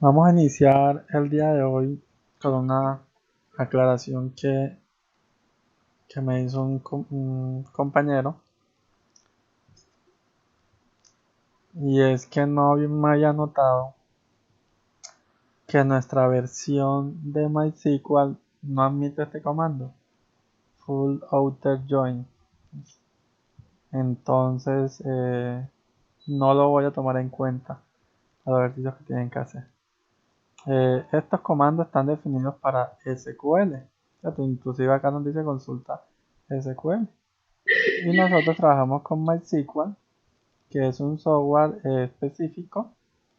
Vamos a iniciar el día de hoy con una aclaración que me hizo un compañero, y es que no me había notado que nuestra versión de MySQL no admite este comando, full outer join. Entonces no lo voy a tomar en cuenta a los ejercicios que tienen que hacer. Estos comandos están definidos para SQL, ¿cierto? Inclusive acá nos dice consulta SQL. Y nosotros trabajamos con MySQL, que es un software específico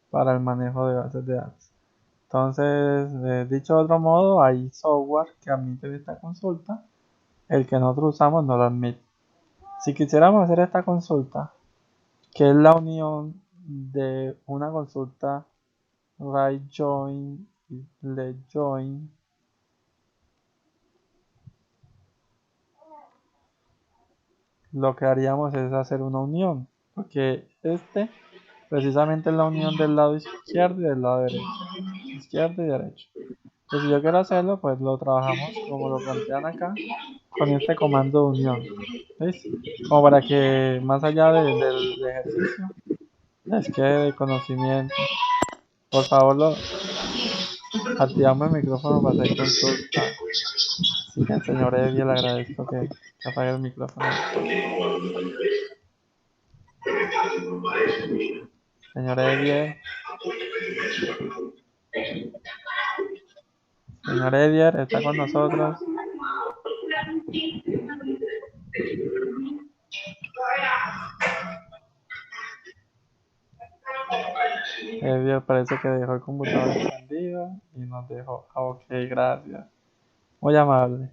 para el manejo de bases de datos. Entonces, dicho de otro modo, hay software que admite esta consulta, el que nosotros usamos no lo admite. Si quisiéramos hacer esta consulta, que es la unión de una consulta write join y let join, lo que haríamos es hacer una unión, porque precisamente es la unión del lado izquierdo y del lado derecho, izquierdo y derecho. Entonces, si yo quiero hacerlo, pues lo trabajamos como lo plantean acá, con este comando de unión, ¿veis? Como para que más allá del ejercicio les quede de conocimiento. Por favor, activamos el micrófono para hacer consulta. Así que al señor Eddie le agradezco que apague el micrófono. Señor Edier. Señor Edier, está con nosotros. Edier parece que dejó el computador encendido y nos dejó. Ok, gracias. Muy amable.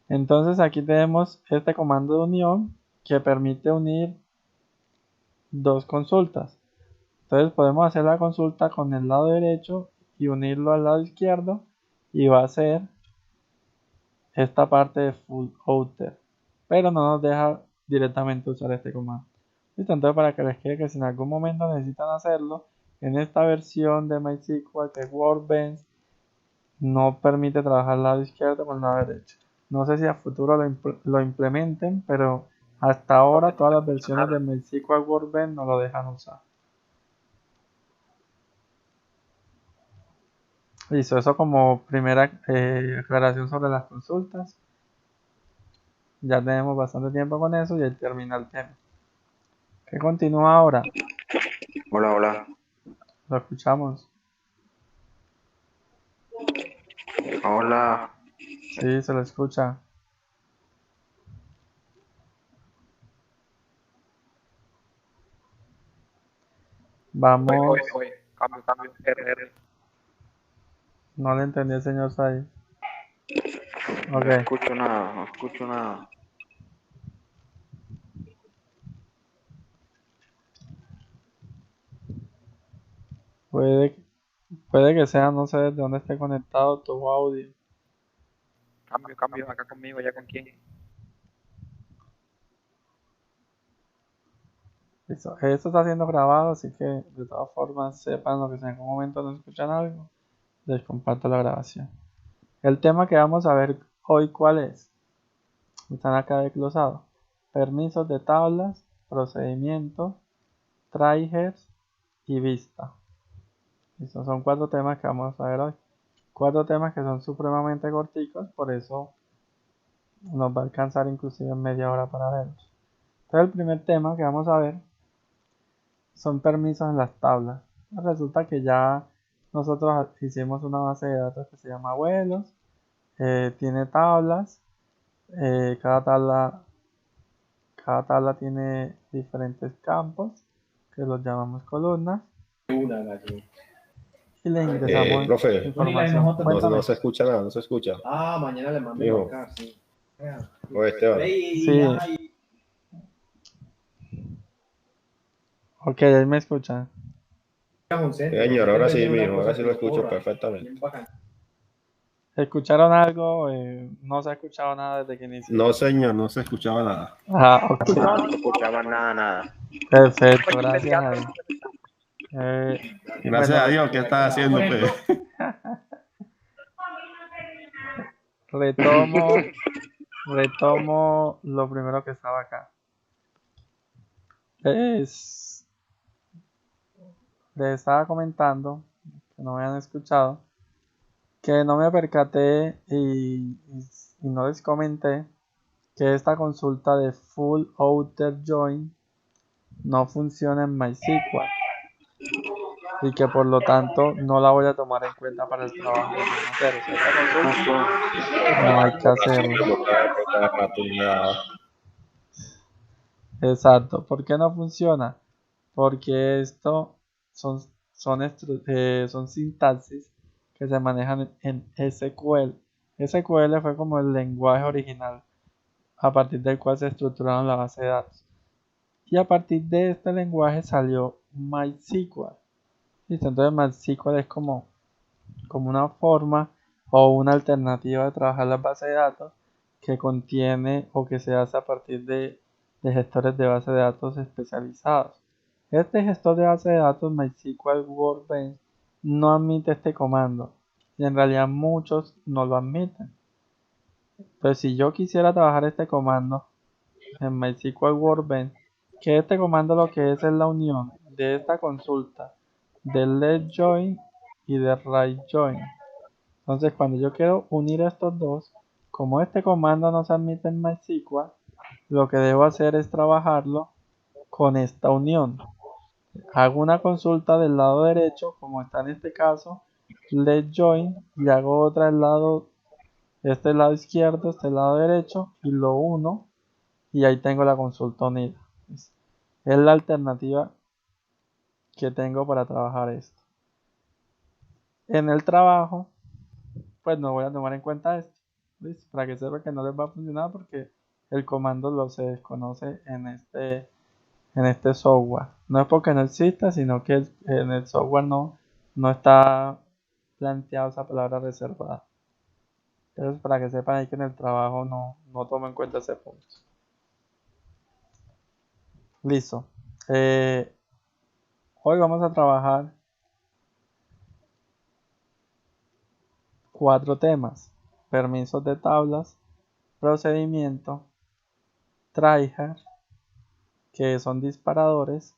Entonces aquí tenemos este comando de unión que permite unir dos consultas. Entonces podemos hacer la consulta con el lado derecho y unirlo al lado izquierdo, y va a ser esta parte de full outer, pero no nos deja directamente usar este comando. Listo, entonces para que les quede que si en algún momento necesitan hacerlo, en esta versión de MySQL que es Workbench no permite trabajar al lado izquierdo con el lado derecho. No sé si a futuro lo implementen, pero hasta ahora todas las versiones de MySQL Workbench no lo dejan usar. Listo, eso como primera aclaración sobre las consultas. Ya tenemos bastante tiempo con eso y ahí termina el tema. ¿Qué continúa ahora? Hola, hola. Lo escuchamos. Hola. Sí, se lo escucha. Vamos. Oye. Cambio. R. No le entendí al señor Sai. No Ok. escucho nada, no escucho nada. Puede, puede que sea, no sé desde dónde esté conectado tu audio. Cambio. Acá conmigo, ¿ya con quién? Listo. Esto está siendo grabado, así que de todas formas sepan lo que si en algún momento no escuchan algo, les comparto la grabación. El tema que vamos a ver hoy, ¿cuál es? Están acá desglosados. Permisos de tablas, procedimientos, triggers y vista. Estos son 4 temas que vamos a ver hoy. 4 temas que son supremamente corticos, por eso nos va a alcanzar inclusive media hora para verlos. Entonces el primer tema que vamos a ver son permisos en las tablas. Resulta que ya nosotros hicimos una base de datos que se llama vuelos, tiene tablas, cada tabla tiene diferentes campos que los llamamos columnas y le ingresamos Profe, información. no, Cuéntame. no se escucha nada, no se escucha. Mañana le mando Mijo. marcar, sí. O Esteban. Sí. Ok, ahí me escuchan. Señor, ahora sí, mijo, ahora sí lo escucho perfectamente. ¿Escucharon algo? No se ha escuchado nada desde que inicié. No, señor, no se escuchaba nada. Ah, ok. No escuchaba nada. Perfecto, gracias a Dios. Gracias bueno, a Dios, ¿qué estás haciendo, pues? retomo lo primero que estaba acá. Les estaba comentando, que no me han escuchado, que no me percaté y no les comenté que esta consulta de Full Outer Join no funciona en MySQL y que por lo tanto no la voy a tomar en cuenta para el trabajo que tengo que hacer. O sea, esta consulta no hay que hacerla. Exacto. ¿Por qué no funciona? Porque esto son sintaxis que se manejan en SQL. SQL fue como el lenguaje original a partir del cual se estructuraron la base de datos. Y a partir de este lenguaje salió MySQL. ¿Listo? Entonces MySQL es como una forma o una alternativa de trabajar las bases de datos que contiene o que se hace a partir de gestores de base de datos especializados. Este gestor de base de datos MySQL Workbench no admite este comando y en realidad muchos no lo admiten. Entonces si yo quisiera trabajar este comando en MySQL Workbench, que este comando lo que es la unión de esta consulta de Left Join y de Right Join. Entonces cuando yo quiero unir estos dos, como este comando no se admite en MySQL, lo que debo hacer es trabajarlo con esta unión. Hago una consulta del lado derecho, como está en este caso, Left Join, y hago otra del lado, este lado izquierdo, este lado derecho, y lo uno, y ahí tengo la consulta unida. Es la alternativa que tengo para trabajar esto. En el trabajo, pues no voy a tomar en cuenta esto, ¿listo? Para que sepa que no les va a funcionar porque el comando lo se desconoce en este software. No es porque no exista, sino que en el software no está planteada esa palabra reservada. Entonces, para que sepan ahí que en el trabajo no tomo en cuenta ese punto. Listo. Hoy vamos a trabajar 4 temas: permisos de tablas, procedimiento, tryhard, que son disparadores,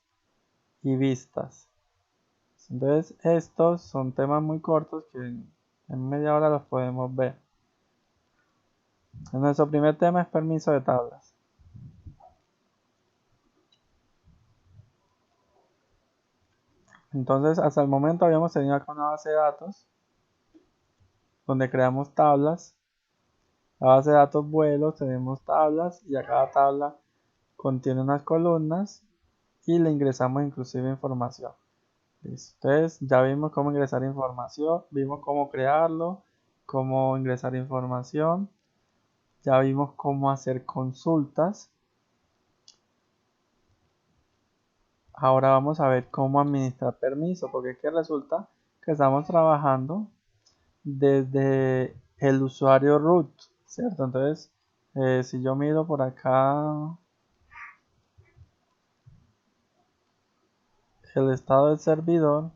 y vistas. Entonces estos son temas muy cortos que en media hora los podemos ver. Nuestro primer tema es permiso de tablas. Entonces hasta el momento habíamos tenido acá una base de datos donde creamos tablas. La base de datos vuelos, tenemos tablas y a cada tabla contiene unas columnas y le ingresamos inclusive información. Entonces ya vimos cómo ingresar información, vimos cómo crearlo, cómo ingresar información, ya vimos cómo hacer consultas. Ahora vamos a ver cómo administrar permisos, porque es que resulta que estamos trabajando desde el usuario root, ¿cierto? Entonces, si yo miro por acá el estado del servidor,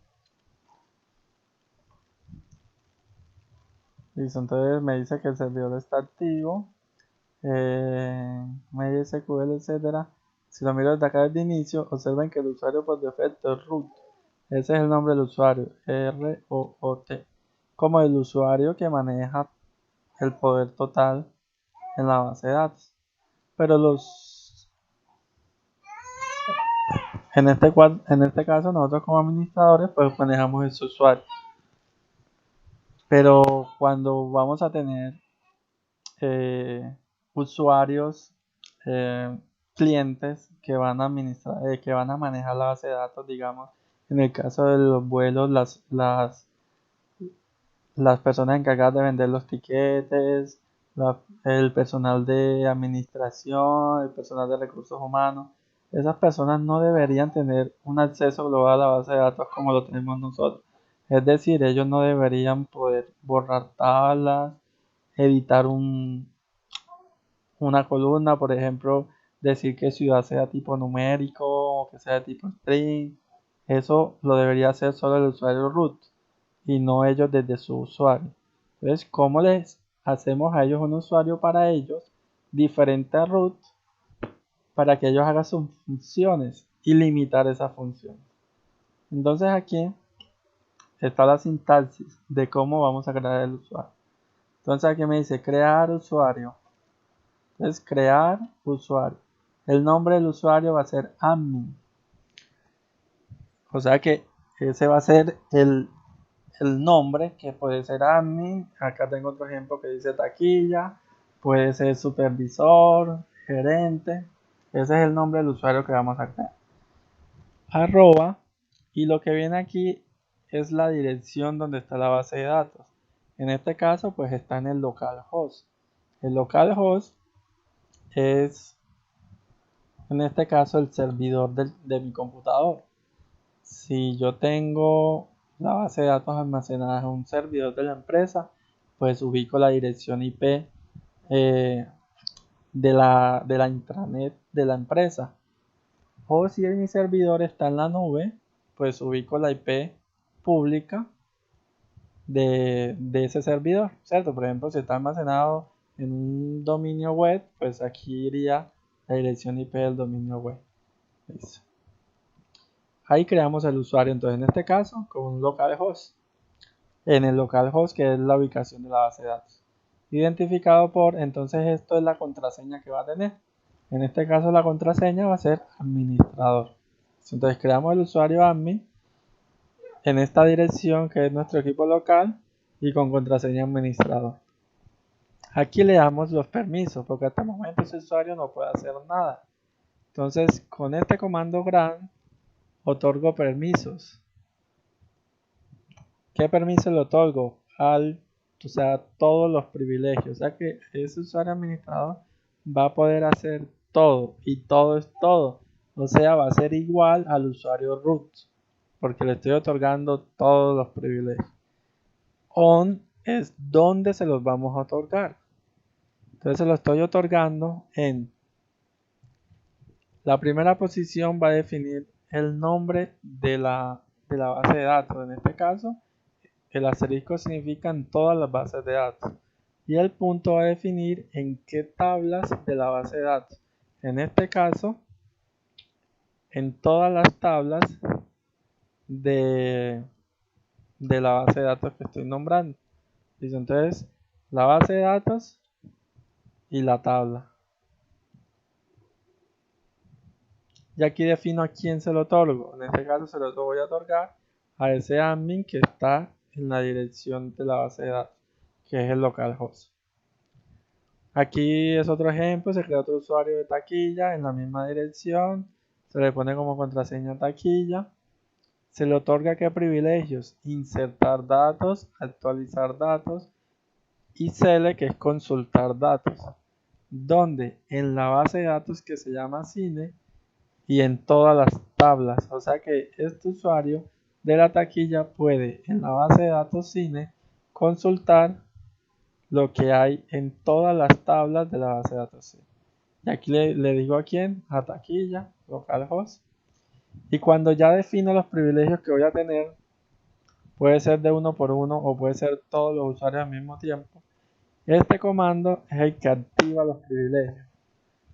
listo, entonces me dice que el servidor está activo, MySQL, etcétera. Si lo miro desde acá desde inicio, observen que el usuario por defecto es root. Ese es el nombre del usuario, R-O-O-T, como el usuario que maneja el poder total en la base de datos. Pero en este caso nosotros como administradores pues manejamos ese usuario. Pero cuando vamos a tener usuarios, clientes que van a administrar, que van a manejar la base de datos, digamos, en el caso de los vuelos, las personas encargadas de vender los tiquetes, el personal de administración, el personal de recursos humanos, esas personas no deberían tener un acceso global a la base de datos como lo tenemos nosotros. Es decir, ellos no deberían poder borrar tablas, editar una columna, por ejemplo, decir que ciudad sea tipo numérico o que sea tipo string. eso lo debería hacer solo el usuario root y no ellos desde su usuario. Entonces, ¿cómo les hacemos a ellos un usuario para ellos diferente a root para que ellos hagan sus funciones y limitar esas funciones? Entonces aquí está la sintaxis de cómo vamos a crear el usuario. Entonces aquí me dice crear usuario. Entonces crear usuario. El nombre del usuario va a ser admin. O sea que ese va a ser el nombre, que puede ser admin. Acá tengo otro ejemplo que dice taquilla. Puede ser supervisor, gerente. Ese es el nombre del usuario que vamos a crear. Arroba. Y lo que viene aquí es la dirección donde está la base de datos. En este caso pues está en el localhost. El localhost es en este caso el servidor de mi computador. Si yo tengo la base de datos almacenada en un servidor de la empresa, pues ubico la dirección IP de la intranet de la empresa. O si mi servidor está en la nube, pues ubico la IP pública de ese servidor, ¿cierto? Por ejemplo, si está almacenado en un dominio web, pues aquí iría la dirección IP del dominio web. Listo. Ahí creamos el usuario, entonces en este caso con un localhost. En el localhost, que es la ubicación de la base de datos. Identificado por, entonces esto es la contraseña que va a tener. En este caso la contraseña va a ser administrador. Entonces creamos el usuario admin en esta dirección que es nuestro equipo local y con contraseña administrador. Aquí le damos los permisos porque hasta el momento ese usuario no puede hacer nada. Entonces con este comando grant otorgo permisos. ¿Qué permiso le otorgo? O sea, todos los privilegios. O sea que ese usuario administrador va a poder hacer todo y todo es todo. O sea, va a ser igual al usuario root porque le estoy otorgando todos los privilegios. On es donde se los vamos a otorgar. Entonces se lo estoy otorgando en la primera posición, va a definir el nombre de la base de datos. En este caso, el asterisco significa en todas las bases de datos. Y el punto va a definir en qué tablas de la base de datos. En este caso, en todas las tablas de la base de datos que estoy nombrando. Entonces, la base de datos y la tabla. Y aquí defino a quién se lo otorgo. En este caso se lo voy a otorgar a ese admin que está en la dirección de la base de datos, que es el localhost. Aquí es otro ejemplo, se crea otro usuario de taquilla en la misma dirección, se le pone como contraseña taquilla, se le otorga qué privilegios, insertar datos, actualizar datos y cele, que es consultar datos, donde en la base de datos que se llama cine y en todas las tablas. O sea que este usuario de la taquilla puede en la base de datos cine consultar lo que hay en todas las tablas de la base de datos cine. Y aquí le digo a quién, a taquilla, localhost. Y cuando ya defino los privilegios que voy a tener, puede ser de uno por uno o puede ser todos los usuarios al mismo tiempo. Este comando es el que activa los privilegios.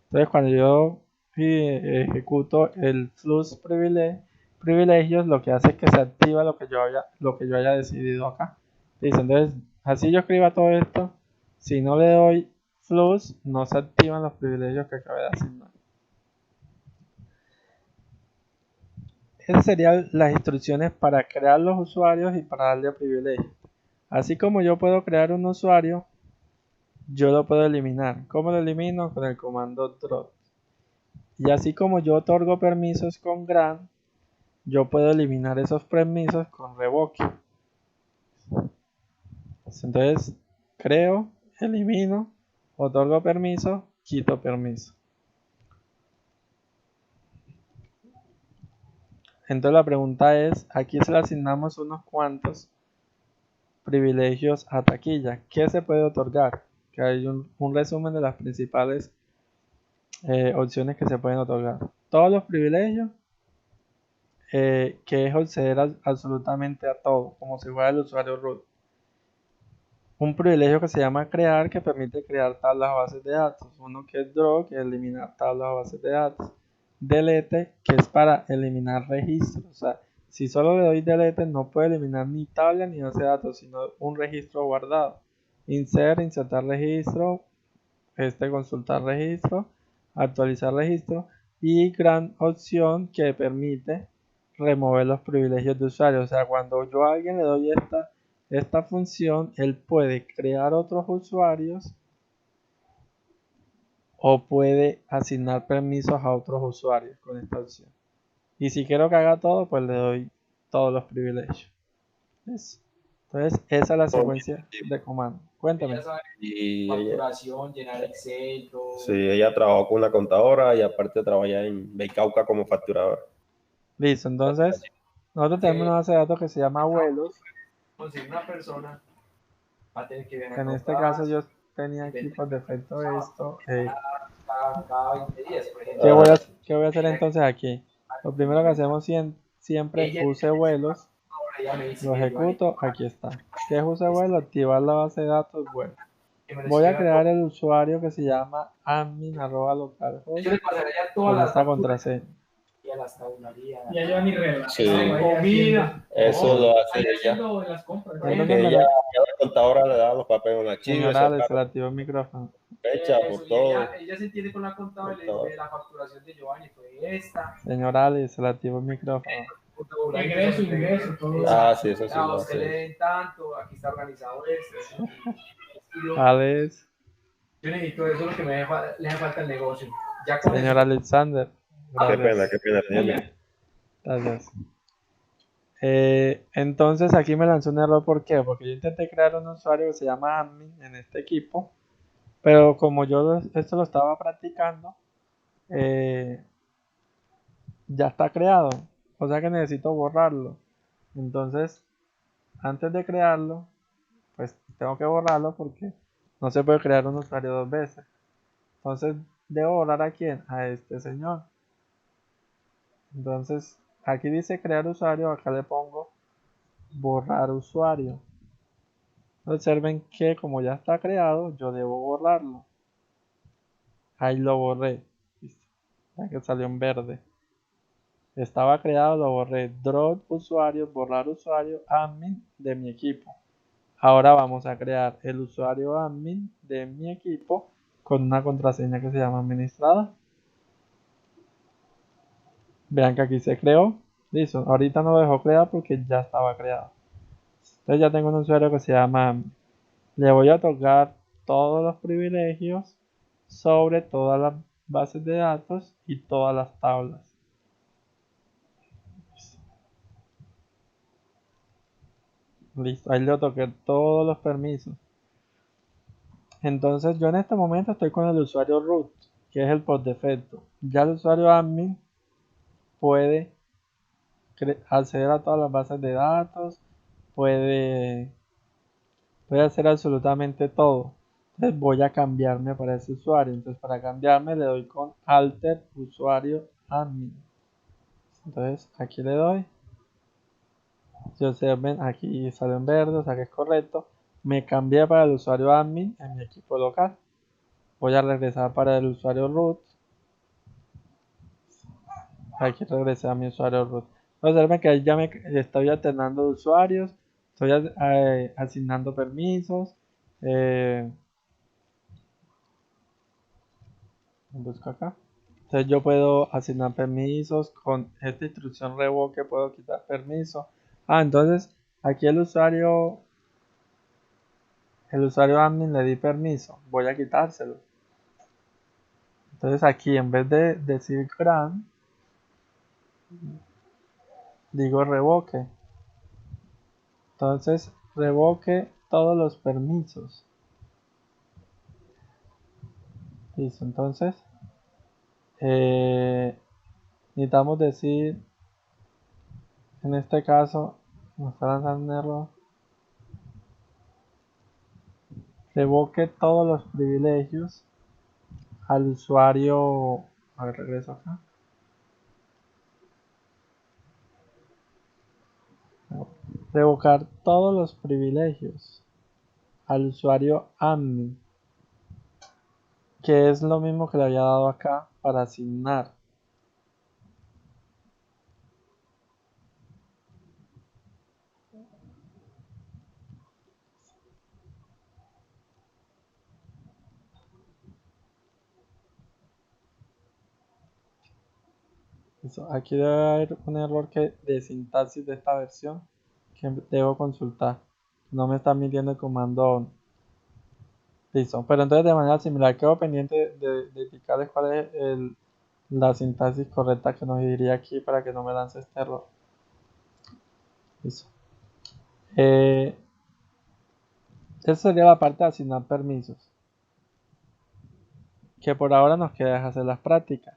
Entonces cuando yo ejecuto el flux privilegios, lo que hace es que se activa lo que yo haya decidido acá. Dice, entonces, así yo escriba todo esto, si no le doy flux, no se activan los privilegios que acabé de asignar. Esas serían las instrucciones para crear los usuarios y para darle privilegios. Así como yo puedo crear un usuario, yo lo puedo eliminar. ¿Cómo lo elimino? Con el comando drop. Y así como yo otorgo permisos con grant, yo puedo eliminar esos permisos con revoke. Entonces, creo, elimino, otorgo permiso, quito permiso. Entonces la pregunta es, aquí se le asignamos unos cuantos privilegios a taquilla. ¿Qué se puede otorgar? Que hay un resumen de las principales opciones que se pueden otorgar. Todos los privilegios que es acceder absolutamente a todo, como si fuera el usuario root. Un privilegio que se llama crear, que permite crear tablas o bases de datos. Uno que es draw, que es eliminar tablas o bases de datos. Delete, que es para eliminar registros. O sea, si solo le doy delete, no puedo eliminar ni tabla ni base de datos, sino un registro guardado. Insert, insertar registro, consultar registro, actualizar registro, y gran opción que permite remover los privilegios de usuario. O sea, cuando yo a alguien le doy esta función, él puede crear otros usuarios o puede asignar permisos a otros usuarios con esta opción. Y si quiero que haga todo, pues le doy todos los privilegios. Eso. Entonces, esa es la secuencia de comandos. Cuéntame. Y Facturación, llenar Excel, todo. sí, ella trabajó con una contadora y aparte trabaja en Becauca como facturadora. Listo, entonces nosotros tenemos una base de datos que se llama vuelos. Conseguir una persona va a tener que ver En este caso yo tenía aquí por defecto esto. cada 20 días, por ejemplo. ¿Qué voy a hacer entonces aquí? Lo primero que hacemos siempre es use vuelos. Lo ejecuto, aquí está. ¿Qué es use vuelo? Activar la base de datos vuelo. Voy a crear el usuario que se llama admin@localhost Yo le pasaré ya toda con la esta contraseña. y a las tabularías. Ya lleva mi regla. Sí. Comida. Eso lo hace Ahí ella. haciendo las compras. Entonces Que me ella, la- la contadora le da los papeles en un archivo, Señora, esa se le activó el micrófono. fecha por Eso, y todo. ella se entiende con la contable y le dice la facturación de Giovanni fue esta. Señora Alice, se le activó el micrófono. Ingreso, ingreso, todo. Ah, sí, eso sí A lo usted le hace. den tanto, aquí está organizado esto. Alice, Yo necesito eso, es lo que le hace falta al negocio. Ya con señor Alexander. Qué Gracias. pena, señor. Gracias. Entonces aquí me lanzó un error. ¿Por qué? Porque yo intenté crear un usuario que se llama admin en este equipo, pero como yo esto lo estaba practicando, ya está creado, o sea que necesito borrarlo. Entonces, antes de crearlo, pues tengo que borrarlo porque no se puede crear un usuario dos veces. Entonces, debo borrar a quién? A este señor. Entonces, aquí dice crear usuario, acá le pongo borrar usuario. Observen que como ya está creado, yo debo borrarlo. Ahí lo borré. Listo. Ya que salió en verde. Estaba creado, lo borré. Drop usuario, borrar usuario, admin de mi equipo. Ahora vamos a crear el usuario admin de mi equipo con una contraseña que se llama administrador. Vean que aquí se creó. Listo. Ahorita no lo dejó crear porque ya estaba creado. Entonces ya tengo un usuario que se llama admin. Le voy a otorgar todos los privilegios sobre todas las bases de datos y todas las tablas. Listo, ahí le otorgué todos los permisos. Entonces yo en este momento estoy con el usuario root, que es el por defecto. Ya el usuario admin puede acceder a todas las bases de datos, puede hacer absolutamente todo. Entonces voy a cambiarme para ese usuario. Entonces para cambiarme le doy con alter usuario admin. Entonces aquí le doy. Si observen, aquí sale en verde, o sea que es correcto. Me cambié para el usuario admin en mi equipo local. Voy a regresar para el usuario root. Aquí regresé a mi usuario root. Observen que ahí ya me estoy alternando de usuarios. Estoy asignando permisos. Busco acá. Entonces yo puedo asignar permisos. Con esta instrucción revoke puedo quitar permisos. Entonces aquí el usuario admin le di permiso. Voy a quitárselo. Entonces aquí en vez de decir grant, digo revoke. Entonces revoque todos los permisos. Listo, entonces necesitamos decir, en este caso nos está lanzando un error, revoque todos los privilegios al usuario. A ver, regreso acá. revocar todos los privilegios al usuario admin, que es lo mismo que le había dado acá para asignar. Listo. Aquí debe haber un error de sintaxis de esta versión que debo consultar. No me está midiendo el comando on. Listo. Pero entonces de manera similar quedo pendiente de indicarles cuál es la sintaxis correcta que nos diría aquí para que no me lance este error. Listo. Esa sería la parte de asignar permisos, que por ahora nos queda hacer las prácticas.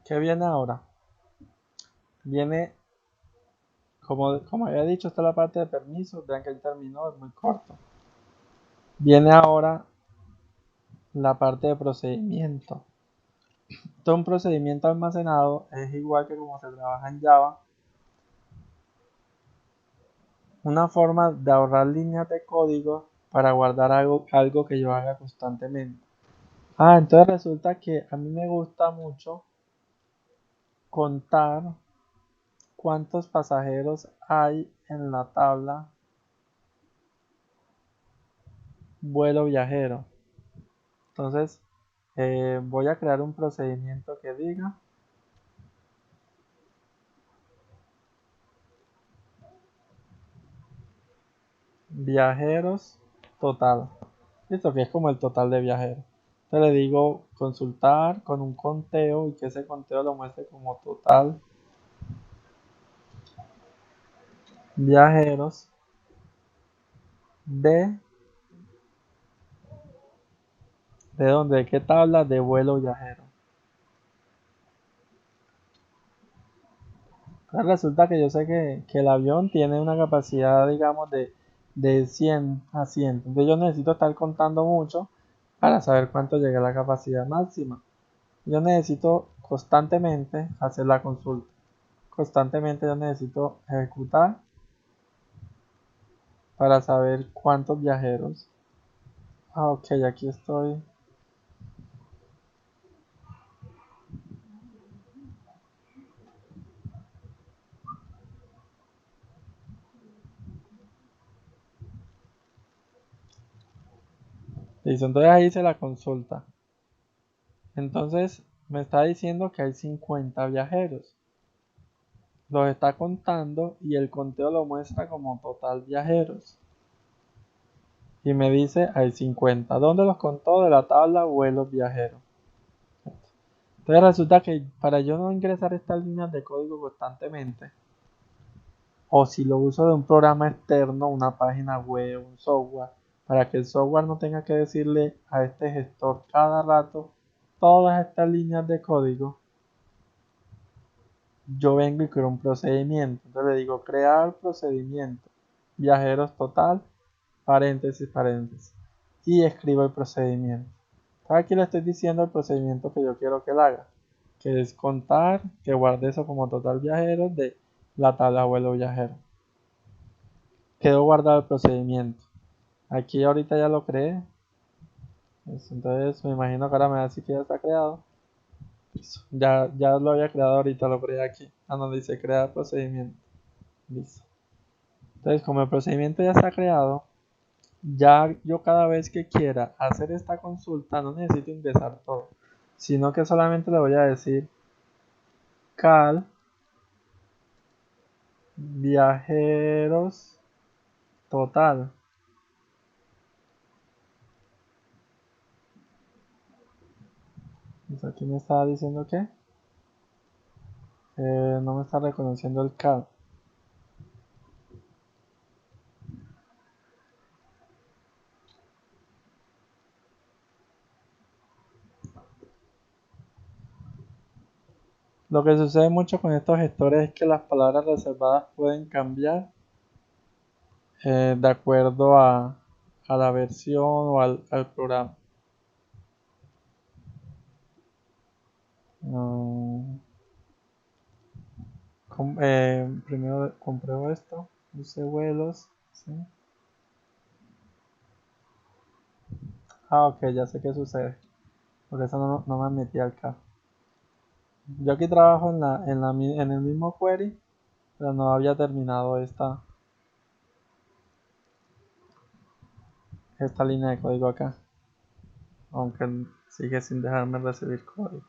¿Qué viene ahora? Viene, como había dicho, esta es la parte de permisos. Vean que el término es muy corto. Viene ahora la parte de procedimiento. Todo un procedimiento almacenado es igual que como se trabaja en Java. Una forma de ahorrar líneas de código para guardar algo que yo haga constantemente. Entonces resulta que a mí me gusta mucho contar cuántos pasajeros hay en la tabla vuelo viajero. Entonces voy a crear un procedimiento que diga viajeros total. Esto que es como el total de viajeros. Entonces le digo consultar con un conteo y que ese conteo lo muestre como total viajeros ¿de dónde? ¿De qué tabla? De vuelo viajero. Entonces resulta que yo sé que el avión tiene una capacidad, digamos, de 100 asientos. Entonces yo necesito estar contando mucho para saber cuánto llega a la capacidad máxima. Yo necesito constantemente hacer la consulta. Constantemente yo necesito ejecutar para saber cuántos viajeros. Ok, aquí estoy. Listo, entonces ahí hice la consulta. Entonces me está diciendo que hay 50 viajeros. Los está contando y el conteo lo muestra como total viajeros. Y me dice hay 50. ¿Dónde los contó? De la tabla vuelos viajeros. Entonces resulta que para yo no ingresar estas líneas de código constantemente, o si lo uso de un programa externo, una página web, un software, para que el software no tenga que decirle a este gestor cada rato todas estas líneas de código, yo vengo y creo un procedimiento. Entonces le digo crear procedimiento, viajeros total, paréntesis, paréntesis, y escribo el procedimiento. Entonces aquí le estoy diciendo el procedimiento que yo quiero que él haga, que es contar, que guarde eso como total viajeros de la tabla vuelo viajero. Quedó guardado el procedimiento. Aquí ahorita ya lo creé. Entonces me imagino que ahora me va a decir que ya está creado. Listo. Ya lo había creado ahorita, lo creé aquí. Donde dice crear procedimiento. Listo. Entonces como el procedimiento ya está creado, ya yo cada vez que quiera hacer esta consulta no necesito ingresar todo, sino que solamente le voy a decir cal viajeros total. Pues aquí me estaba diciendo que no me está reconociendo el cal. Lo que sucede mucho con estos gestores es que las palabras reservadas pueden cambiar de acuerdo a la versión o al programa. Primero compruebo esto. Use vuelos. ¿Sí? Ok, ya sé qué sucede. Por eso no me metí al carro. Yo aquí trabajo en el mismo query, pero no había terminado esta línea de código acá. Aunque sigue sin dejarme recibir código.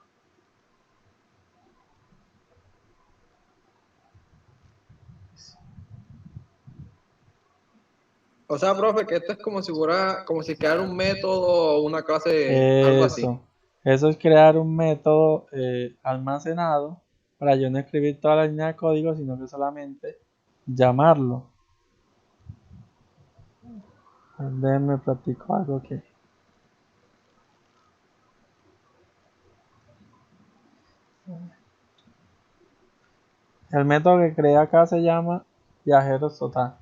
O sea, profe, que esto es como si fuera, como si creara un método o una clase, algo así. Eso es crear un método almacenado para yo no escribir toda la línea de código, sino que solamente llamarlo. Déjenme platico algo que... El método que creé acá se llama viajeros total.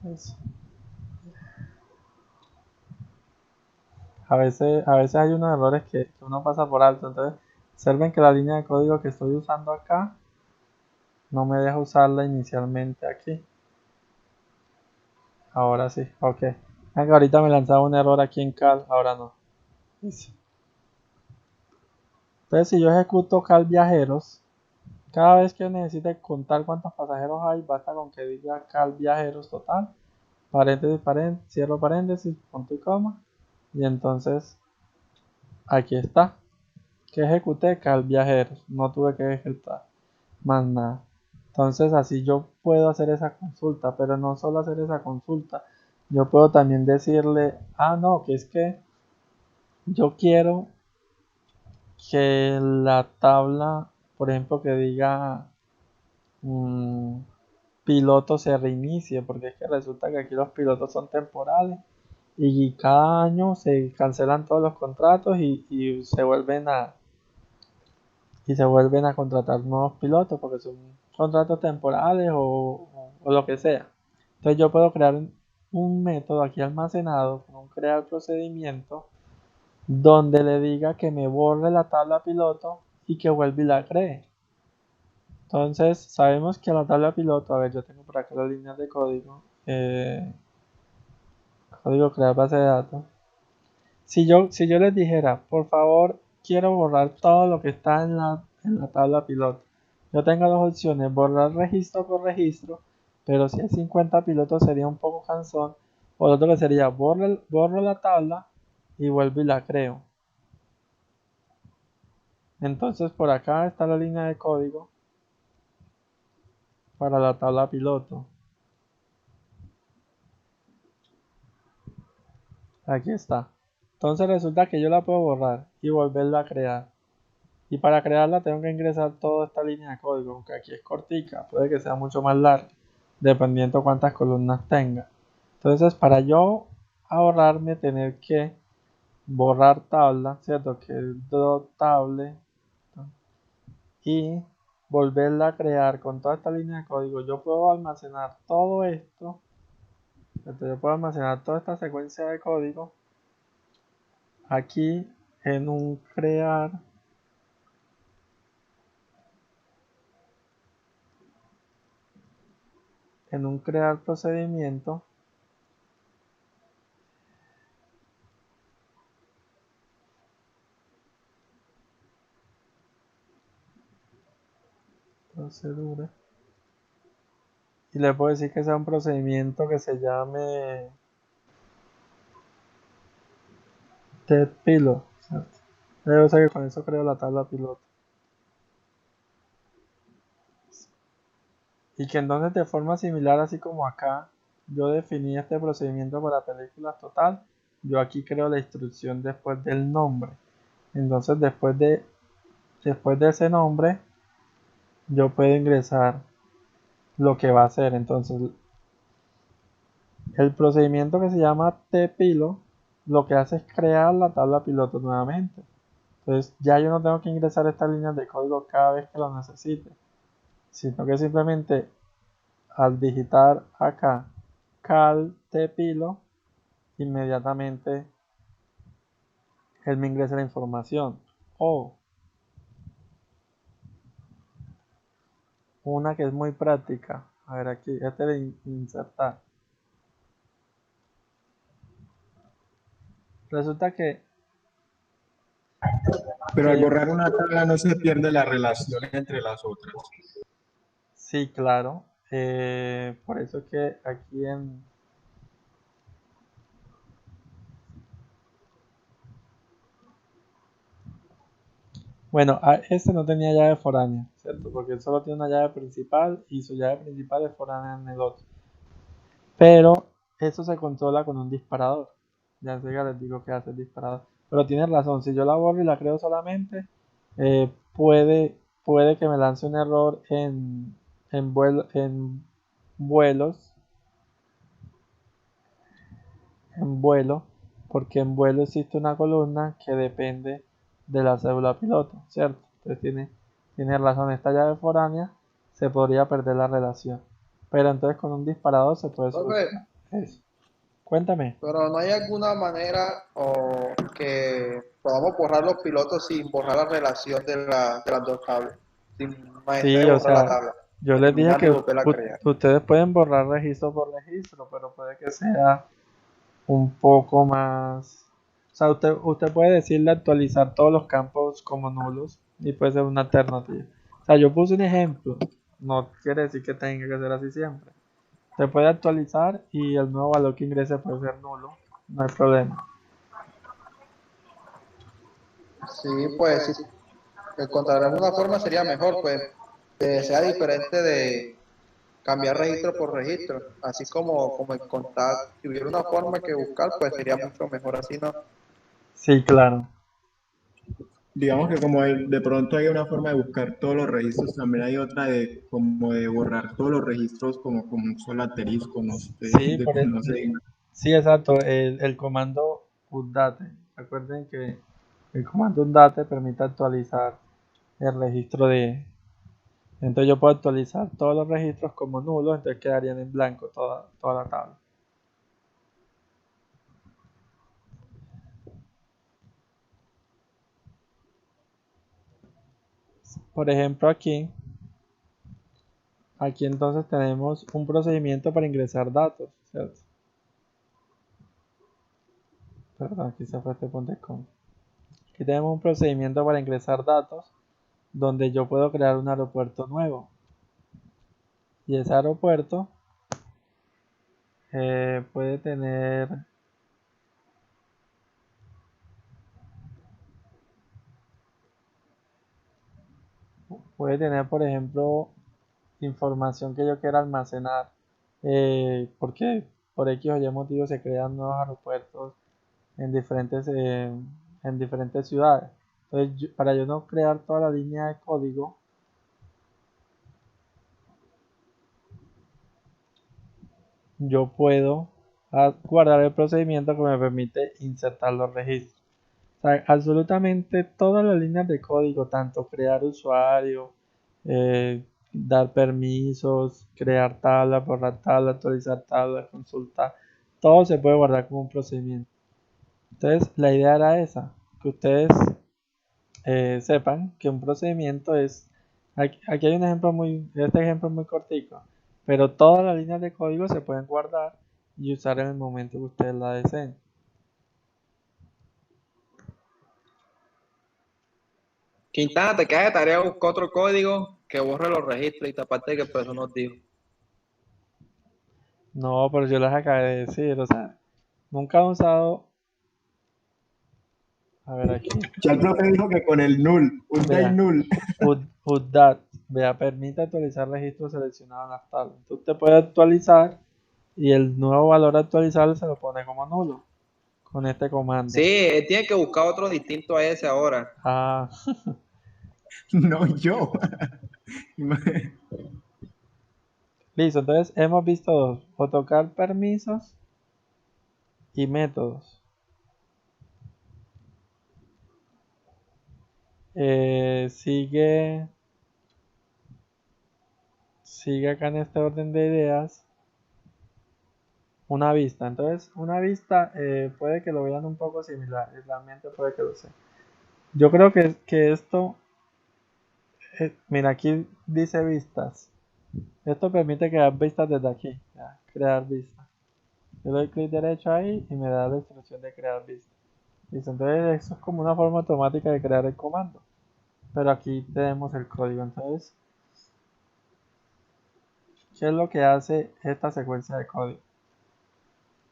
Eso. A veces hay unos errores que uno pasa por alto. Entonces, observen que la línea de código que estoy usando acá no me deja usarla inicialmente aquí. Ahora sí, ok. Ahorita me lanzaba un error aquí en cal, ahora no. Listo. Entonces, si yo ejecuto cal viajeros, cada vez que necesite contar cuántos pasajeros hay, basta con que diga cal viajeros total, paréntesis, cierro paréntesis, punto y coma, y entonces aquí está, que ejecuté cal viajeros, no tuve que ejecutar más nada. Entonces así yo puedo hacer esa consulta, pero no solo hacer esa consulta, yo puedo también decirle, no, que es que yo quiero que la tabla, por ejemplo, que diga piloto se reinicie, porque es que resulta que aquí los pilotos son temporales y cada año se cancelan todos los contratos y se vuelven a contratar nuevos pilotos porque son contratos temporales o lo que sea. Entonces yo puedo crear un método aquí almacenado con un crear procedimiento donde le diga que me borre la tabla piloto y que vuelva y la cree. Entonces sabemos que la tabla piloto, a ver, yo tengo por acá las líneas de código, código crear base de datos. Si yo les dijera, por favor, quiero borrar todo lo que está en la tabla piloto, yo tengo dos opciones, borrar registro por registro, pero si hay 50 pilotos sería un poco cansón, o lo otro que sería, borro la tabla y vuelvo y la creo. Entonces por acá está la línea de código para la tabla piloto. Aquí está. Entonces resulta que yo la puedo borrar y volverla a crear. Y para crearla tengo que ingresar toda esta línea de código, aunque aquí es cortica, puede que sea mucho más larga, dependiendo cuántas columnas tenga. Entonces para yo ahorrarme tener que borrar tabla, ¿cierto? Que es drop table y volverla a crear con toda esta línea de código, yo puedo almacenar todo esto, ¿cierto? Yo puedo almacenar toda esta secuencia de código aquí en un crear procedimiento procedura y le puedo decir que sea un procedimiento que se llame test pilot, ¿cierto? Yo sé que con eso creo la tabla piloto y que entonces de forma similar, así como acá yo definí este procedimiento para películas total, yo aquí creo la instrucción después del nombre. Entonces después de ese nombre yo puedo ingresar lo que va a hacer. Entonces El procedimiento que se llama tpilo lo que hace es crear la tabla piloto nuevamente. Entonces ya yo no tengo que ingresar estas líneas de código cada vez que lo necesite, sino que simplemente al digitar acá cal tpilo, inmediatamente él me ingresa la información. O una que es muy práctica, a ver aquí, este de insertar. Resulta que Pero al borrar una tabla no se pierde la relación entre las otras. sí, claro, por eso es que aquí en bueno, este no tenía llave foránea, ¿cierto? Porque él solo tiene una llave principal y su llave principal es foránea en el otro. Pero eso se controla con un disparador. Ya enseguida les digo qué hace el disparador. Pero tienes razón, si yo la borro y la creo solamente, puede que me lance un error en vuelos, porque en vuelo existe una columna que depende de la cédula piloto, ¿cierto? Entonces tiene razón, esta llave foránea se podría perder la relación. Pero entonces con un disparador se puede solucionar eso. Cuéntame. Pero no hay alguna manera o que podamos borrar los pilotos sin borrar la relación de las dos tablas. Sin Sí, de o borrar la sea, tabla. yo les dije Eliminarla que y volverla a crear. ustedes pueden borrar registro por registro, pero puede que sea un poco más... O sea, usted puede decirle actualizar todos los campos como nulos y puede ser una alternativa. O sea, yo puse un ejemplo, no quiere decir que tenga que ser así siempre. Se puede actualizar y el nuevo valor que ingrese puede ser nulo, no hay problema. Sí, pues si encontraremos una forma sería mejor, pues, que sea diferente de cambiar registro por registro, así como en contar, si hubiera una forma que buscar, pues sería mucho mejor así, ¿no? Sí, claro. Digamos que como de pronto hay una forma de buscar todos los registros, también hay otra de como de borrar todos los registros como un solo asterisco, no sé, Sí, de cómo se diga. sí, exacto. El comando update. Recuerden que el comando update permite actualizar el registro de... Entonces yo puedo actualizar todos los registros como nulos, entonces quedarían en blanco toda la tabla. Por ejemplo aquí entonces tenemos un procedimiento para ingresar datos, ¿cierto? Perdón, aquí se fue este punto de com. Aquí tenemos un procedimiento para ingresar datos donde yo puedo crear un aeropuerto nuevo. Y ese aeropuerto puede tener por ejemplo, información que yo quiera almacenar, porque por X o Y motivo se crean nuevos aeropuertos en diferentes ciudades. Entonces, para yo no crear toda la línea de código, yo puedo guardar el procedimiento que me permite insertar los registros. O sea, absolutamente todas las líneas de código, tanto crear usuario, dar permisos, crear tablas, borrar tablas, actualizar tablas, consultar, todo se puede guardar como un procedimiento. Entonces, la idea era esa, que ustedes sepan que un procedimiento es, aquí hay un ejemplo este ejemplo es muy cortico, pero todas las líneas de código se pueden guardar y usar en el momento que ustedes la deseen. Quintana, te queda de tarea buscar otro código que borre los registros y aparte de que el profesor nos dijo. No, pero yo les acabé de decir, o sea, nunca he usado. A ver aquí. Ya el profe dijo que con el null, Vea, null. UDAT, vea, permite actualizar registros seleccionados en las tablas. Entonces usted puede actualizar y el nuevo valor actualizable se lo pone como nulo con este comando. Sí, él tiene que buscar otro distinto a ese ahora. Ah, No yo. listo, entonces hemos visto dos, o tocar permisos y métodos. Sigue acá en este orden de ideas una vista. Entonces, una vista puede que lo vean un poco similar y realmente puede que lo sea. Yo creo que esto, mira, aquí dice vistas. Esto permite crear vistas desde aquí. Ya, crear vistas. Yo doy clic derecho ahí y me da la instrucción de crear vistas. Listo, entonces eso es como una forma automática de crear el comando. Pero aquí tenemos el código. Entonces, ¿qué es lo que hace esta secuencia de código?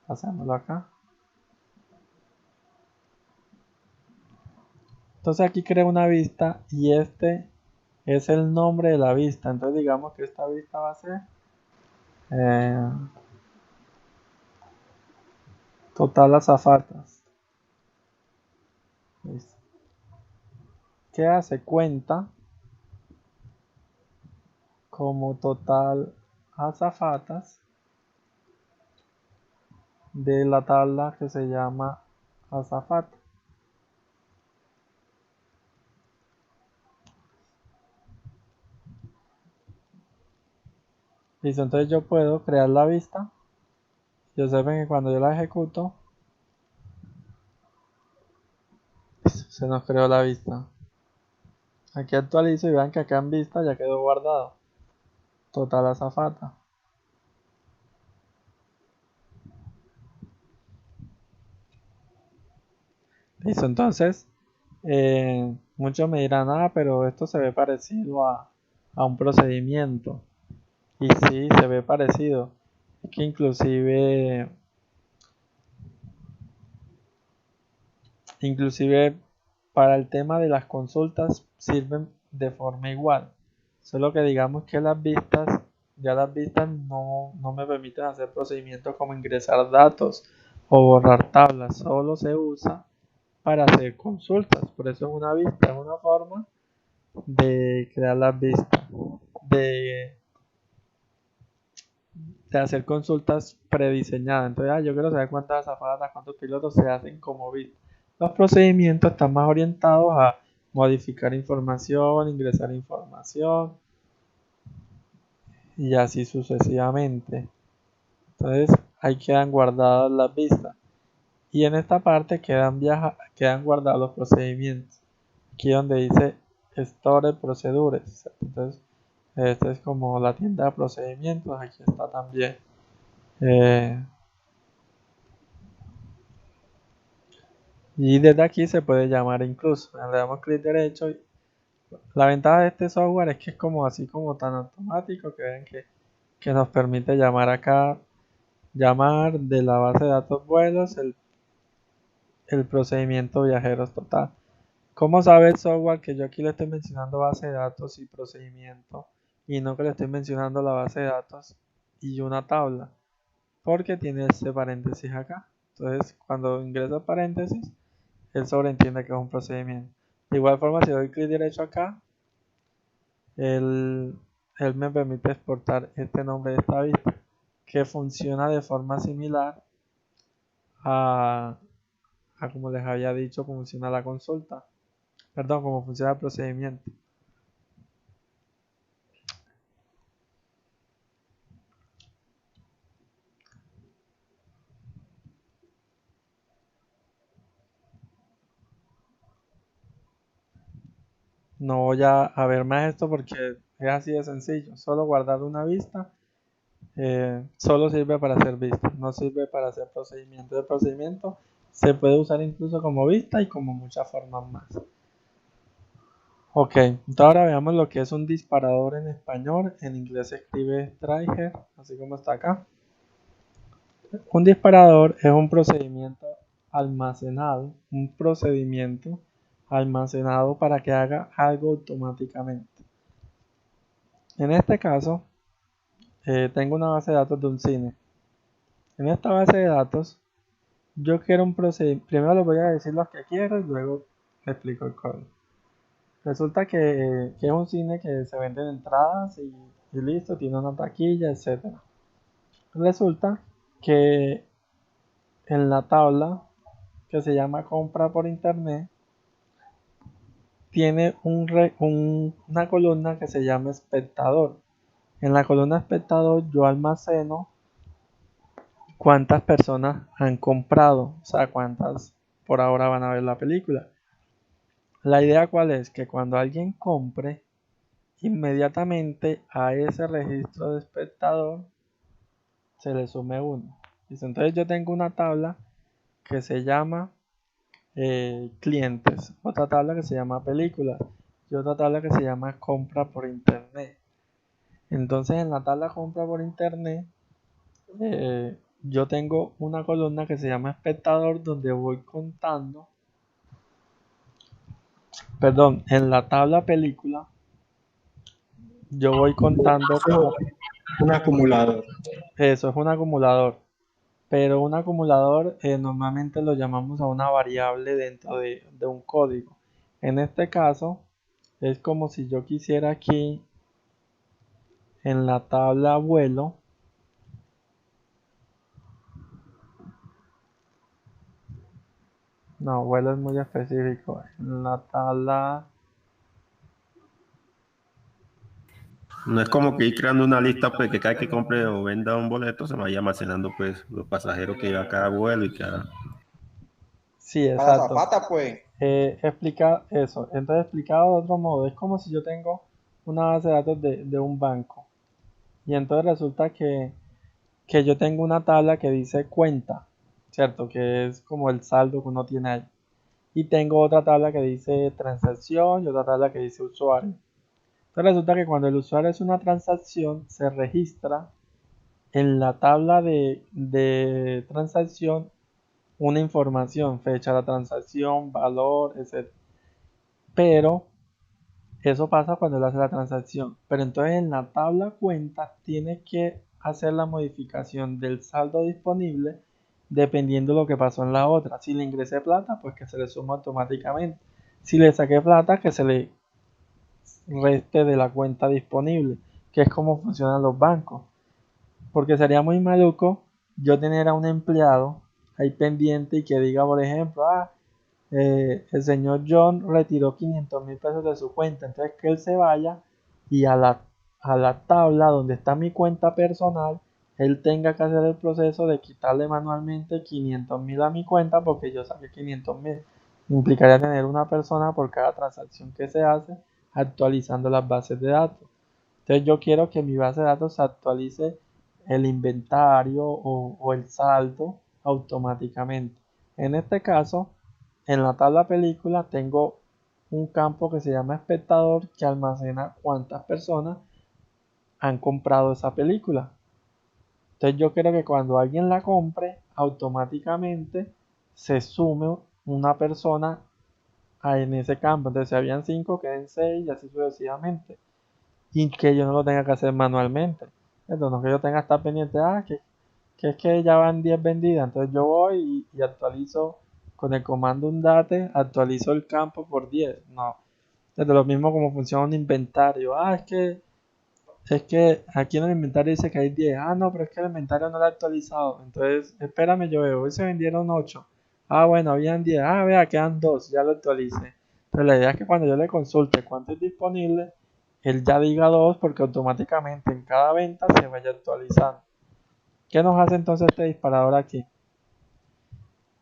Hacémoslo acá. Entonces aquí creo una vista y este es el nombre de la vista. Entonces digamos que esta vista va a ser total azafatas. Listo. ¿Qué hace? Cuenta como total azafatas de la tabla que se llama azafata. Listo, entonces yo puedo crear la vista y observen que cuando yo la ejecuto se nos creó la vista. Aquí actualizo y vean que acá en vista ya quedó guardado total azafata. Listo, entonces muchos me dirán, pero esto se ve parecido a un procedimiento. Y sí, se ve parecido. Es que inclusive para el tema de las consultas sirven de forma igual. Solo que digamos que las vistas no me permiten hacer procedimientos como ingresar datos o borrar tablas. Solo se usa para hacer consultas. Por eso es una vista, es una forma de crear las vistas, de hacer consultas prediseñadas. Entonces, yo quiero saber cuántas azafatas, cuántos pilotos se hacen como vistas. Los procedimientos están más orientados a modificar información, ingresar información y así sucesivamente. Entonces, ahí quedan guardadas las vistas. Y en esta parte quedan guardados los procedimientos. Aquí donde dice Store Procedures. Entonces, esta es como la tienda de procedimientos. Aquí está también. Y desde aquí se puede llamar incluso. Le damos clic derecho. La ventaja de este software es que es como así como tan automático que ven que nos permite llamar acá. Llamar de la base de datos vuelos el procedimiento viajeros total. ¿Cómo sabe el software que yo aquí le estoy mencionando base de datos y procedimiento y no que le estoy mencionando la base de datos y una tabla? Porque tiene este paréntesis acá. Entonces, cuando ingreso paréntesis, él sobreentiende que es un procedimiento. De igual forma, si doy clic derecho acá, él me permite exportar este nombre de esta vista, que funciona de forma similar a como les había dicho, cómo funciona la consulta. Perdón, cómo funciona el procedimiento. No voy a ver más esto porque es así de sencillo. Solo guardar una vista solo sirve para hacer vistas, no sirve para hacer procedimiento. El procedimiento se puede usar incluso como vista y como muchas formas más. Ok, entonces ahora veamos lo que es un disparador en español. En inglés se escribe trigger, así como está acá. Un disparador es un procedimiento almacenado para que haga algo automáticamente. En este caso, tengo una base de datos de un cine. En esta base de datos, yo quiero un procedimiento. Primero les voy a decir los que quiero y luego les explico el código. Resulta que es un cine que se venden entradas y listo, tiene una taquilla, etc. Resulta que en la tabla que se llama compra por internet, tiene una columna que se llama espectador. En la columna espectador yo almaceno cuántas personas han comprado, o sea, cuántas por ahora van a ver la película. La idea cuál es, que cuando alguien compre, inmediatamente a ese registro de espectador se le sume uno. Entonces yo tengo una tabla que se llama clientes, otra tabla que se llama películas y otra tabla que se llama compra por internet. Entonces en la tabla compra por internet yo tengo una columna que se llama espectador donde voy contando, perdón, en la tabla película yo voy contando como, Un acumulador. eso es un acumulador, pero un acumulador normalmente lo llamamos a una variable dentro de un código. En este caso es como si yo quisiera aquí en la tabla vuelo no, vuelo es muy específico. En la tabla No es como que ir creando una lista, pues que cada que compre o venda un boleto se vaya almacenando pues los pasajeros que lleva cada vuelo y cada... sí, A la exacto. zapata, pues. Explica eso. Entonces, explicado de otro modo, es como si yo tengo una base de datos de un banco. Y entonces resulta que yo tengo una tabla que dice cuenta, ¿cierto? Que es como el saldo que uno tiene ahí. Y tengo otra tabla que dice transacción y otra tabla que dice usuario. Entonces resulta que cuando el usuario hace una transacción, se registra en la tabla de transacción una información, fecha de la transacción, valor, etc. Pero eso pasa cuando él hace la transacción. Pero entonces en la tabla cuenta tiene que hacer la modificación del saldo disponible dependiendo de lo que pasó en la otra. Si le ingresé plata, pues que se le suma automáticamente. Si le saqué plata, que se le reste de la cuenta disponible, que es como funcionan los bancos. Porque sería muy maluco yo tener a un empleado ahí pendiente y que diga, por ejemplo, el señor John retiró 500.000 pesos de su cuenta, entonces que él se vaya y a la tabla donde está mi cuenta personal, él tenga que hacer el proceso de quitarle manualmente 500.000 a mi cuenta porque yo saqué 500.000. Implicaría tener una persona por cada transacción que se hace actualizando las bases de datos. Entonces yo quiero que mi base de datos se actualice el inventario o el saldo automáticamente. En este caso, en la tabla película tengo un campo que se llama espectador que almacena cuántas personas han comprado esa película. Entonces yo quiero que cuando alguien la compre, automáticamente se sume una persona en ese campo. Entonces si habían 5, queden 6 y así sucesivamente. Y que yo no lo tenga que hacer manualmente. Entonces no que yo tenga que estar pendiente, que es que ya van 10 vendidas. Entonces yo voy y actualizo con el comando undate, actualizo el campo por 10. No. Es lo mismo como funciona un inventario. Es que aquí en el inventario dice que hay 10. No, pero es que el inventario no lo ha actualizado. Entonces, espérame, yo veo. Hoy se vendieron 8. Bueno, habían 10. Vea, quedan 2. Ya lo actualicé. Entonces, la idea es que cuando yo le consulte cuánto es disponible, él ya diga 2 porque automáticamente en cada venta se vaya actualizando. ¿Qué nos hace entonces este disparador aquí?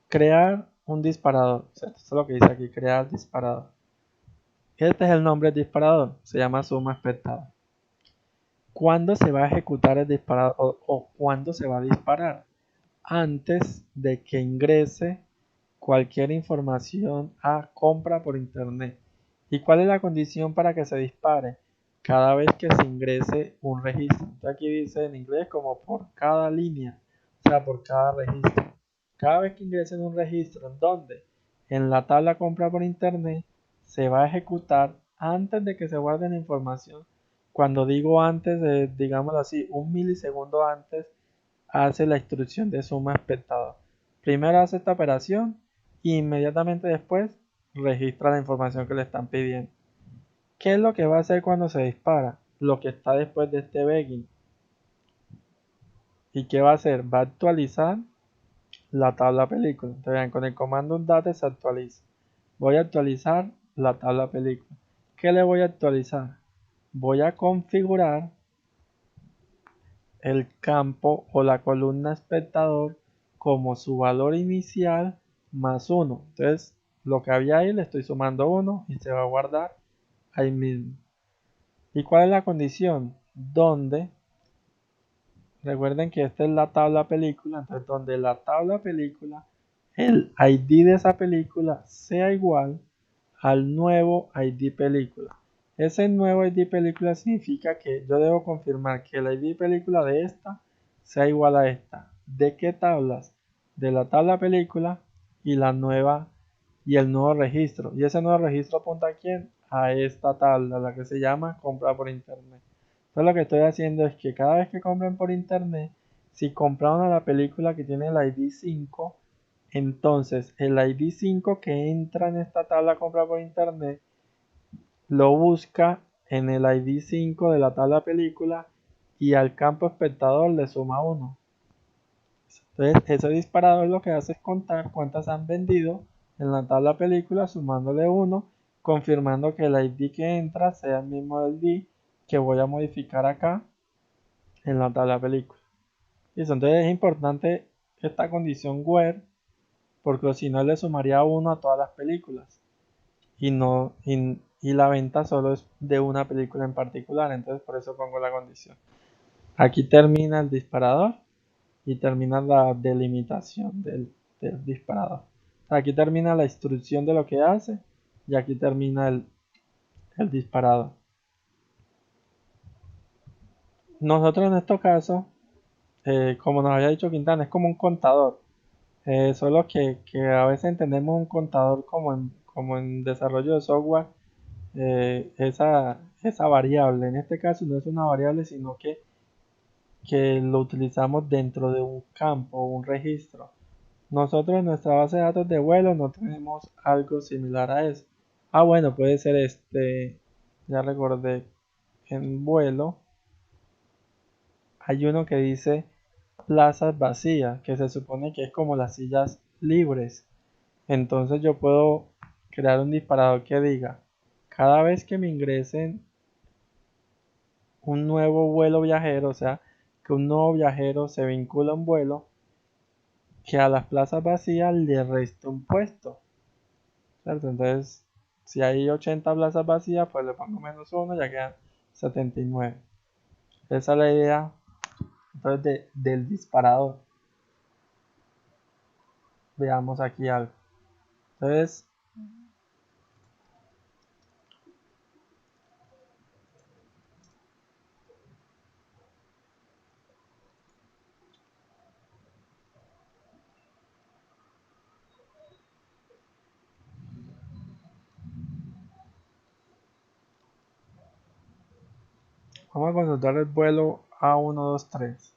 Crear un disparador. ¿Cierto? Esto es lo que dice aquí, crear disparador. Este es el nombre del disparador. Se llama suma espectador. ¿Cuándo se va a ejecutar el disparador o cuándo se va a disparar? Antes de que ingrese cualquier información a compra por internet. ¿Y cuál es la condición para que se dispare? Cada vez que se ingrese un registro. Entonces aquí dice en inglés como por cada línea, o sea, por cada registro. Cada vez que ingresen un registro, ¿en dónde? En la tabla compra por internet, se va a ejecutar antes de que se guarde la información. Cuando digo antes, digámoslo así, un milisegundo antes, hace la instrucción de suma espectador. Primero hace esta operación e inmediatamente después registra la información que le están pidiendo. ¿Qué es lo que va a hacer cuando se dispara? Lo que está después de este begin. ¿Y qué va a hacer? Va a actualizar la tabla película. Entonces, vean, con el comando update se actualiza. Voy a actualizar la tabla película. ¿Qué le voy a actualizar? Voy a configurar el campo o la columna espectador como su valor inicial más 1. Entonces, lo que había ahí le estoy sumando 1 y se va a guardar ahí mismo. ¿Y cuál es la condición? Donde, recuerden que esta es la tabla película, entonces donde la tabla película, el ID de esa película sea igual al nuevo ID película. Ese nuevo ID película significa que yo debo confirmar que el ID película de esta sea igual a esta. ¿De qué tablas? De la tabla película y la nueva y el nuevo registro. Y ese nuevo registro apunta a quién? A esta tabla, la que se llama compra por internet. Entonces lo que estoy haciendo es que cada vez que compren por internet, si compraron a la película que tiene el ID 5, entonces el ID 5 que entra en esta tabla compra por internet lo busca en el ID 5 de la tabla película y al campo espectador le suma 1. Entonces ese disparador lo que hace es contar cuántas han vendido en la tabla película sumándole 1, confirmando que el ID que entra sea el mismo ID que voy a modificar acá en la tabla película. Listo, entonces es importante esta condición where, porque si no le sumaría 1 a todas las películas y la venta solo es de una película en particular, entonces por eso pongo la condición. Aquí termina el disparador y termina la delimitación del disparador. Aquí termina la instrucción de lo que hace y aquí termina el disparador. Nosotros en estos casos, como nos había dicho Quintana, es como un contador. Solo que a veces entendemos un contador como en desarrollo de software, esa variable. En este caso no es una variable, sino que lo utilizamos dentro de un campo o un registro. Nosotros en nuestra base de datos de vuelo no tenemos algo similar a eso. Ah, bueno, puede ser ya recordé, en vuelo hay uno que dice plazas vacías, que se supone que es como las sillas libres. Entonces yo puedo crear un disparador que diga, cada vez que me ingresen un nuevo vuelo viajero, o sea, que un nuevo viajero se vincula a un vuelo, que a las plazas vacías le reste un puesto, ¿cierto? Entonces, si hay 80 plazas vacías, pues le pongo menos 1, ya quedan 79. Esa es la idea entonces del disparador. Veamos aquí algo. Entonces, vamos a consultar el vuelo A123.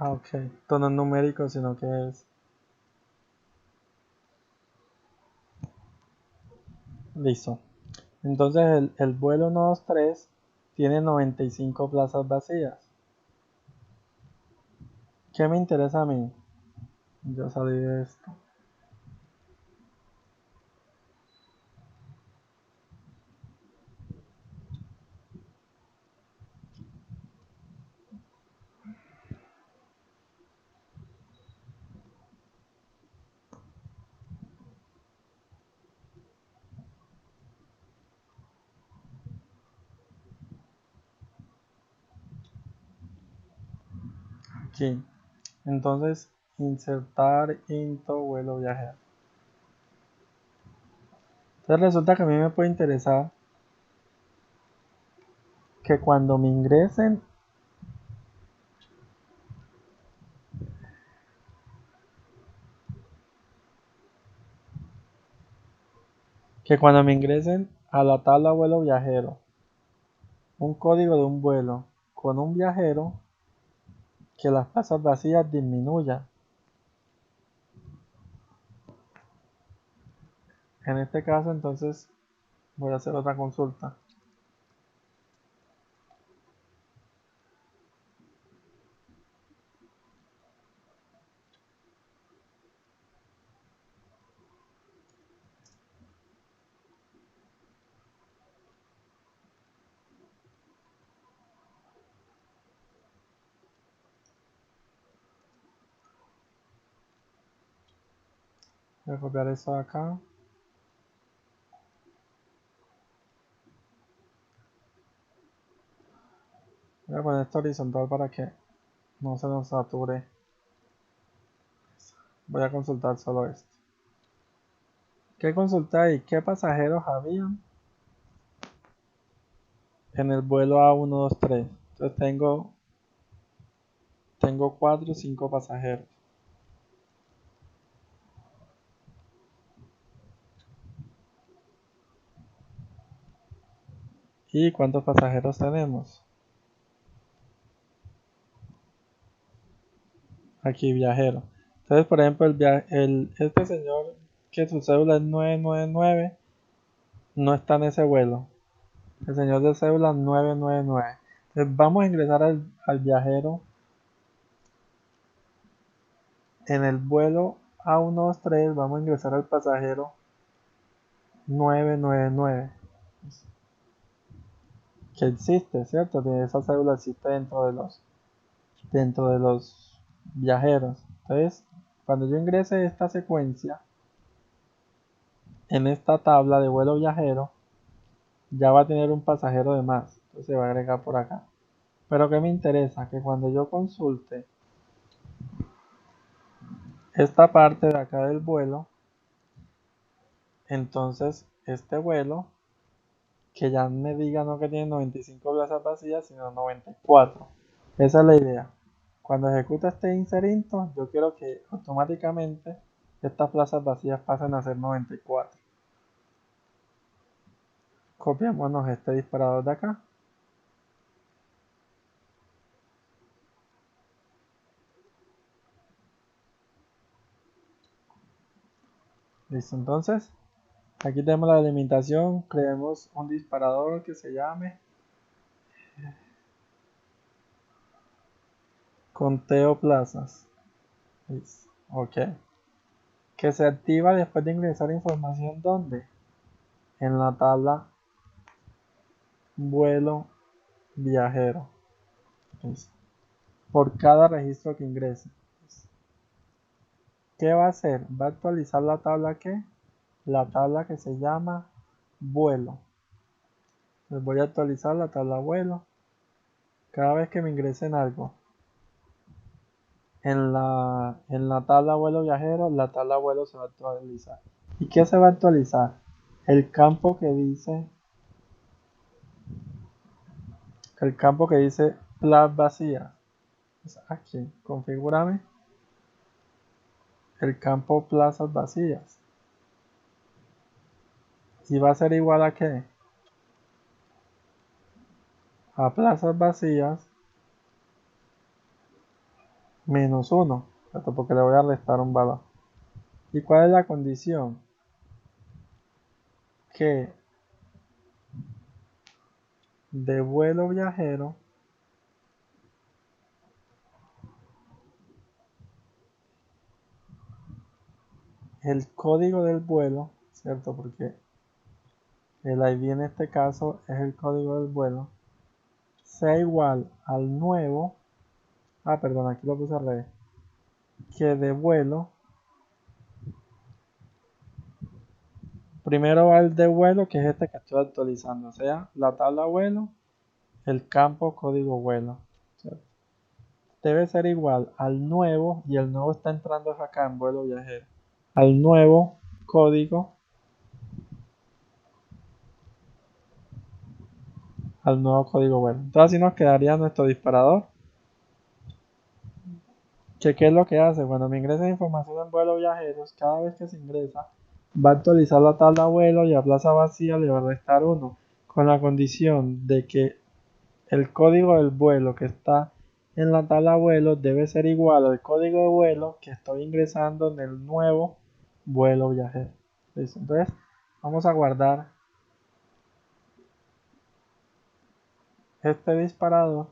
Ah, ok. Esto no es numérico, sino que es... Listo. Entonces el vuelo 123 tiene 95 plazas vacías. ¿Qué me interesa a mí? Yo salí de esto. Aquí. Entonces, insertar into vuelo viajero. Entonces resulta que a mí me puede interesar que cuando me ingresen que cuando me ingresen a la tabla vuelo viajero un código de un vuelo con un viajero, que las plazas vacías disminuyan. En este caso, entonces, voy a hacer otra consulta. Voy a copiar eso de acá. Voy a poner esto horizontal para que no se nos sature. Voy a consultar solo esto. ¿Qué consulté y qué pasajeros habían en el vuelo A123? Entonces tengo 4 o 5 pasajeros. ¿Y cuántos pasajeros tenemos? Aquí viajero. Entonces, por ejemplo, este señor que su cédula es 999 no está en ese vuelo. El señor de cédula 999. Entonces, vamos a ingresar al viajero en el vuelo A123. Vamos a ingresar al pasajero 999. Que existe, ¿cierto? Que esa cédula existe dentro de los viajeros. Entonces, cuando yo ingrese esta secuencia en esta tabla de vuelo viajero, ya va a tener un pasajero de más. Entonces se va a agregar por acá. Pero que me interesa que cuando yo consulte esta parte de acá del vuelo, entonces este vuelo que ya me diga no que tiene 95 plazas vacías, sino 94. Esa es la idea. Cuando ejecute este inserinto, yo quiero que automáticamente estas plazas vacías pasen a ser 94. Copiémonos este disparador de acá. Listo, entonces aquí tenemos la delimitación. Creemos un disparador que se llame conteo plazas. Listo, ok. Que se activa después de ingresar información. ¿Dónde? En la tabla vuelo viajero. Listo. Por cada registro que ingrese. ¿Qué va a hacer? Va a actualizar la tabla que la tabla que se llama vuelo. Les voy a actualizar la tabla vuelo. Cada vez que me ingresen algo en la tabla vuelo viajero, la tabla vuelo se va a actualizar. ¿Y qué se va a actualizar? El campo que dice plazas vacías. Aquí, configúrame el campo plazas vacías. ¿Y va a ser igual a qué? A plazas vacías menos 1, porque le voy a restar un valor. ¿Y cuál es la condición? Que de vuelo viajero el código del vuelo, ¿cierto? Porque el ID en este caso es el código del vuelo, sea igual al nuevo, perdón, aquí lo puse al revés, que de vuelo, primero va el de vuelo, que es este que estoy actualizando, o sea, la tabla vuelo, el campo código vuelo, ¿cierto? Debe ser igual al nuevo, y el nuevo está entrando acá en vuelo viajero, al nuevo código, vuelo. Entonces así nos quedaría nuestro disparador. ¿Qué es lo que hace? Cuando me ingresa información en vuelo viajeros, cada vez que se ingresa va a actualizar la tabla vuelo y a plaza vacía le va a restar 1, con la condición de que el código del vuelo que está en la tabla vuelo debe ser igual al código de vuelo que estoy ingresando en el nuevo vuelo viajero. ¿Listo? Entonces vamos a guardar este disparador.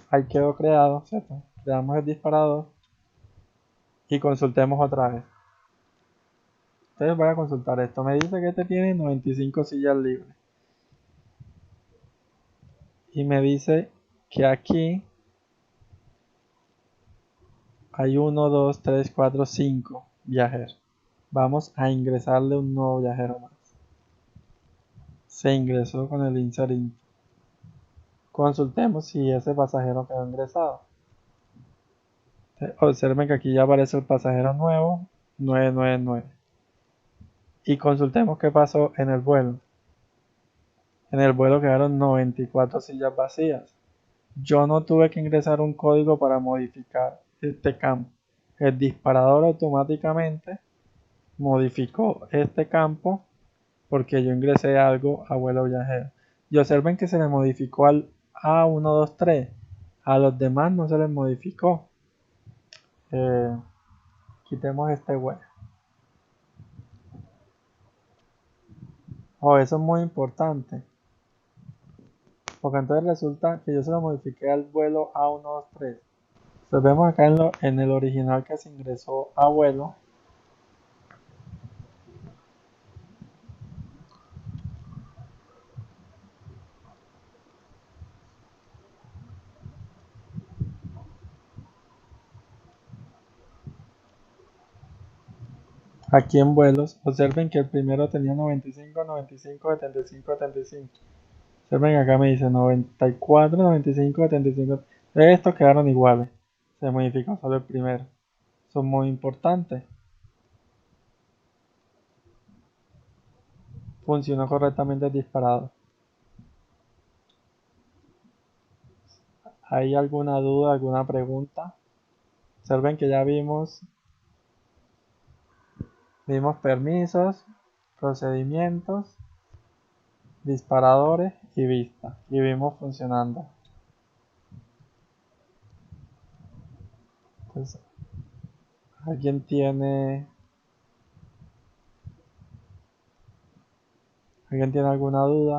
Ahí quedó creado, ¿cierto? Creamos el disparador y consultemos otra vez. Entonces voy a consultar esto. Me dice que este tiene 95 sillas libres. Y me dice que aquí hay 1, 2, 3, 4, 5 viajeros. Vamos a ingresarle un nuevo viajero más. Se ingresó con el insert info. Consultemos si ese pasajero quedó ingresado. Observen que aquí ya aparece el pasajero nuevo, 999. Y consultemos qué pasó en el vuelo. En el vuelo quedaron 94 sillas vacías. Yo no tuve que ingresar un código para modificar este campo. El disparador automáticamente modificó este campo porque yo ingresé algo a vuelo viajero. Y observen que se le modificó al A123. A los demás no se les modificó. Quitemos este vuelo. Eso es muy importante. Porque entonces resulta que yo se lo modifiqué al vuelo A123. Entonces vemos acá en el original que se ingresó a vuelo. Aquí en vuelos, observen que el primero tenía 95, 95, 75, 75. Observen acá me dice 94, 95, 75. Estos quedaron iguales. Se modificó solo el primero. Son muy importantes. Funcionó correctamente el disparador. ¿Hay alguna duda, alguna pregunta? Observen que ya vimos permisos, procedimientos, disparadores y vista. Y vimos funcionando. Entonces, ¿alguien tiene alguna duda?